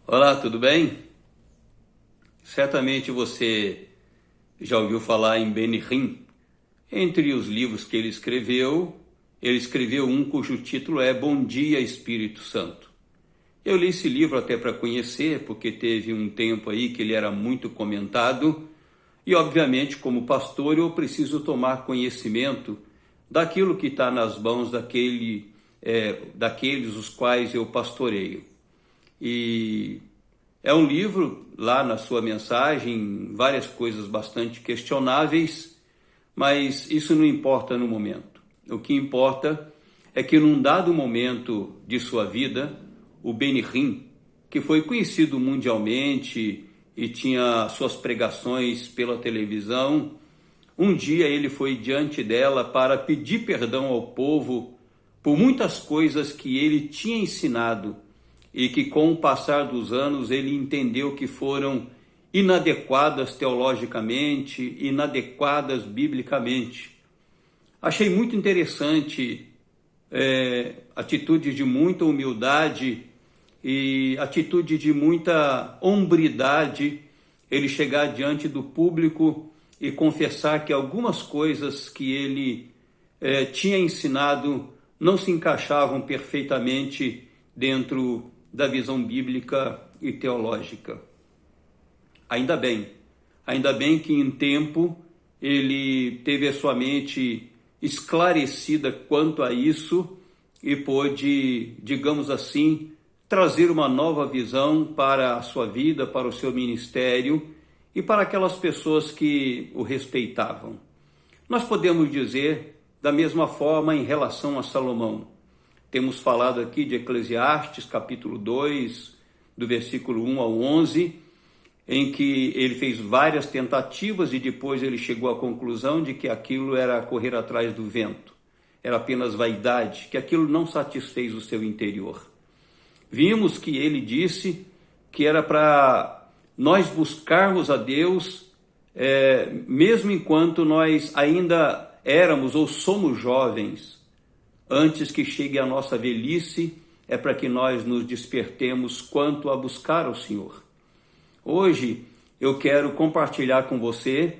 Olá, tudo bem? Certamente você já ouviu falar em Benihim. Entre os livros que ele escreveu um cujo título é Bom Dia, Espírito Santo. Eu li esse livro até para conhecer, porque teve um tempo aí que ele era muito comentado, e obviamente como pastor eu preciso tomar conhecimento daquilo que está nas mãos daqueles os quais eu pastoreio. E é um livro, lá na sua mensagem, várias coisas bastante questionáveis, mas isso não importa no momento. O que importa é que num dado momento de sua vida, o Benihim, que foi conhecido mundialmente e tinha suas pregações pela televisão, um dia ele foi diante dela para pedir perdão ao povo por muitas coisas que ele tinha ensinado e que com o passar dos anos ele entendeu que foram inadequadas teologicamente, inadequadas biblicamente. Achei muito interessante atitude de muita humildade e atitude de muita hombridade, ele chegar diante do público e confessar que algumas coisas que ele tinha ensinado não se encaixavam perfeitamente dentro da visão bíblica e teológica. Ainda bem que em tempo ele teve a sua mente esclarecida quanto a isso e pôde, digamos assim, trazer uma nova visão para a sua vida, para o seu ministério e para aquelas pessoas que o respeitavam. Nós podemos dizer da mesma forma em relação a Salomão. Temos falado aqui de Eclesiastes, capítulo 2, do versículo 1 ao 11, em que ele fez várias tentativas e depois ele chegou à conclusão de que aquilo era correr atrás do vento, era apenas vaidade, que aquilo não satisfez o seu interior. Vimos que ele disse que era para nós buscarmos a Deus, mesmo enquanto nós ainda éramos ou somos jovens. Antes que chegue a nossa velhice, é para que nós nos despertemos quanto a buscar o Senhor. Hoje eu quero compartilhar com você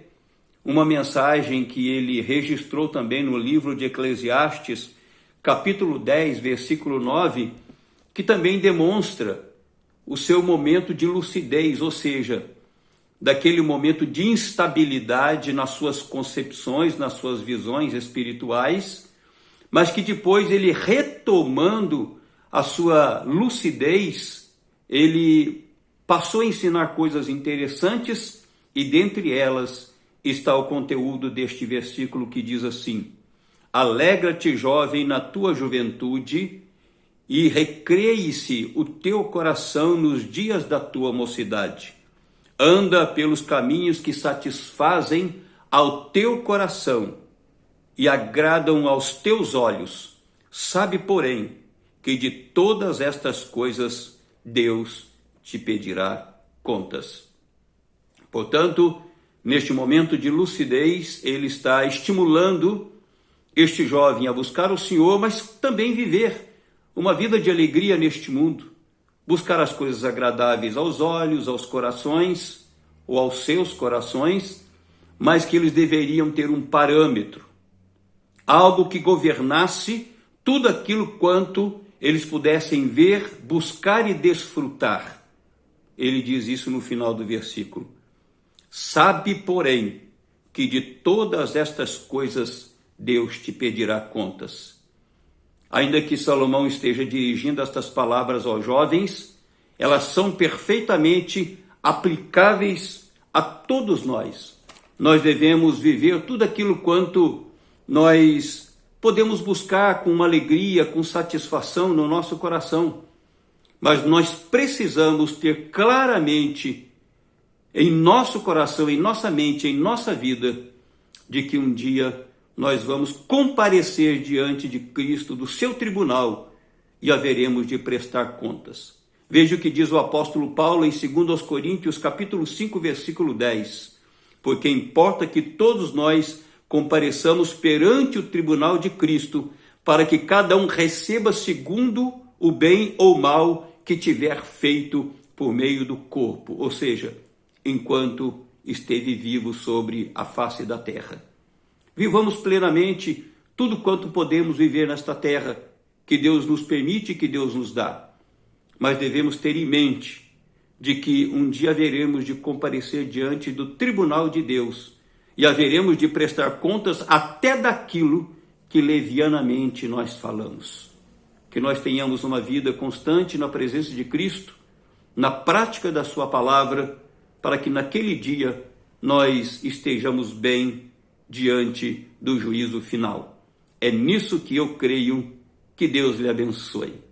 uma mensagem que ele registrou também no livro de Eclesiastes, capítulo 10, versículo 9, que também demonstra o seu momento de lucidez, ou seja, daquele momento de instabilidade nas suas concepções, nas suas visões espirituais, mas que depois ele, retomando a sua lucidez, ele passou a ensinar coisas interessantes e dentre elas está o conteúdo deste versículo que diz assim: alegra-te, jovem, na tua juventude e recreie-se o teu coração nos dias da tua mocidade. Anda pelos caminhos que satisfazem ao teu coração e agradam aos teus olhos. Sabe, porém, que de todas estas coisas Deus te pedirá contas. Portanto, neste momento de lucidez, ele está estimulando este jovem a buscar o Senhor, mas também viver uma vida de alegria neste mundo, buscar as coisas agradáveis aos olhos, aos corações, ou aos seus corações, mas que eles deveriam ter um parâmetro, algo que governasse tudo aquilo quanto eles pudessem ver, buscar e desfrutar. Ele diz isso no final do versículo. Sabe, porém, que de todas estas coisas Deus te pedirá contas. Ainda que Salomão esteja dirigindo estas palavras aos jovens, elas são perfeitamente aplicáveis a todos nós. Nós devemos viver tudo aquilo quanto nós podemos buscar com uma alegria, com satisfação no nosso coração. Mas nós precisamos ter claramente em nosso coração, em nossa mente, em nossa vida, de que um dia nós vamos comparecer diante de Cristo, do seu tribunal, e haveremos de prestar contas. Veja o que diz o apóstolo Paulo em 2 Coríntios, capítulo 5, versículo 10. Porque importa que todos nós compareçamos perante o tribunal de Cristo, para que cada um receba segundo o bem ou mal que tiver feito por meio do corpo, ou seja, enquanto esteve vivo sobre a face da terra. Vivamos plenamente tudo quanto podemos viver nesta terra, que Deus nos permite, que Deus nos dá. Mas devemos ter em mente de que um dia haveremos de comparecer diante do tribunal de Deus e haveremos de prestar contas até daquilo que levianamente nós falamos. Que nós tenhamos uma vida constante na presença de Cristo, na prática da sua palavra, para que naquele dia nós estejamos bem diante do juízo final. É nisso que eu creio. Que Deus lhe abençoe.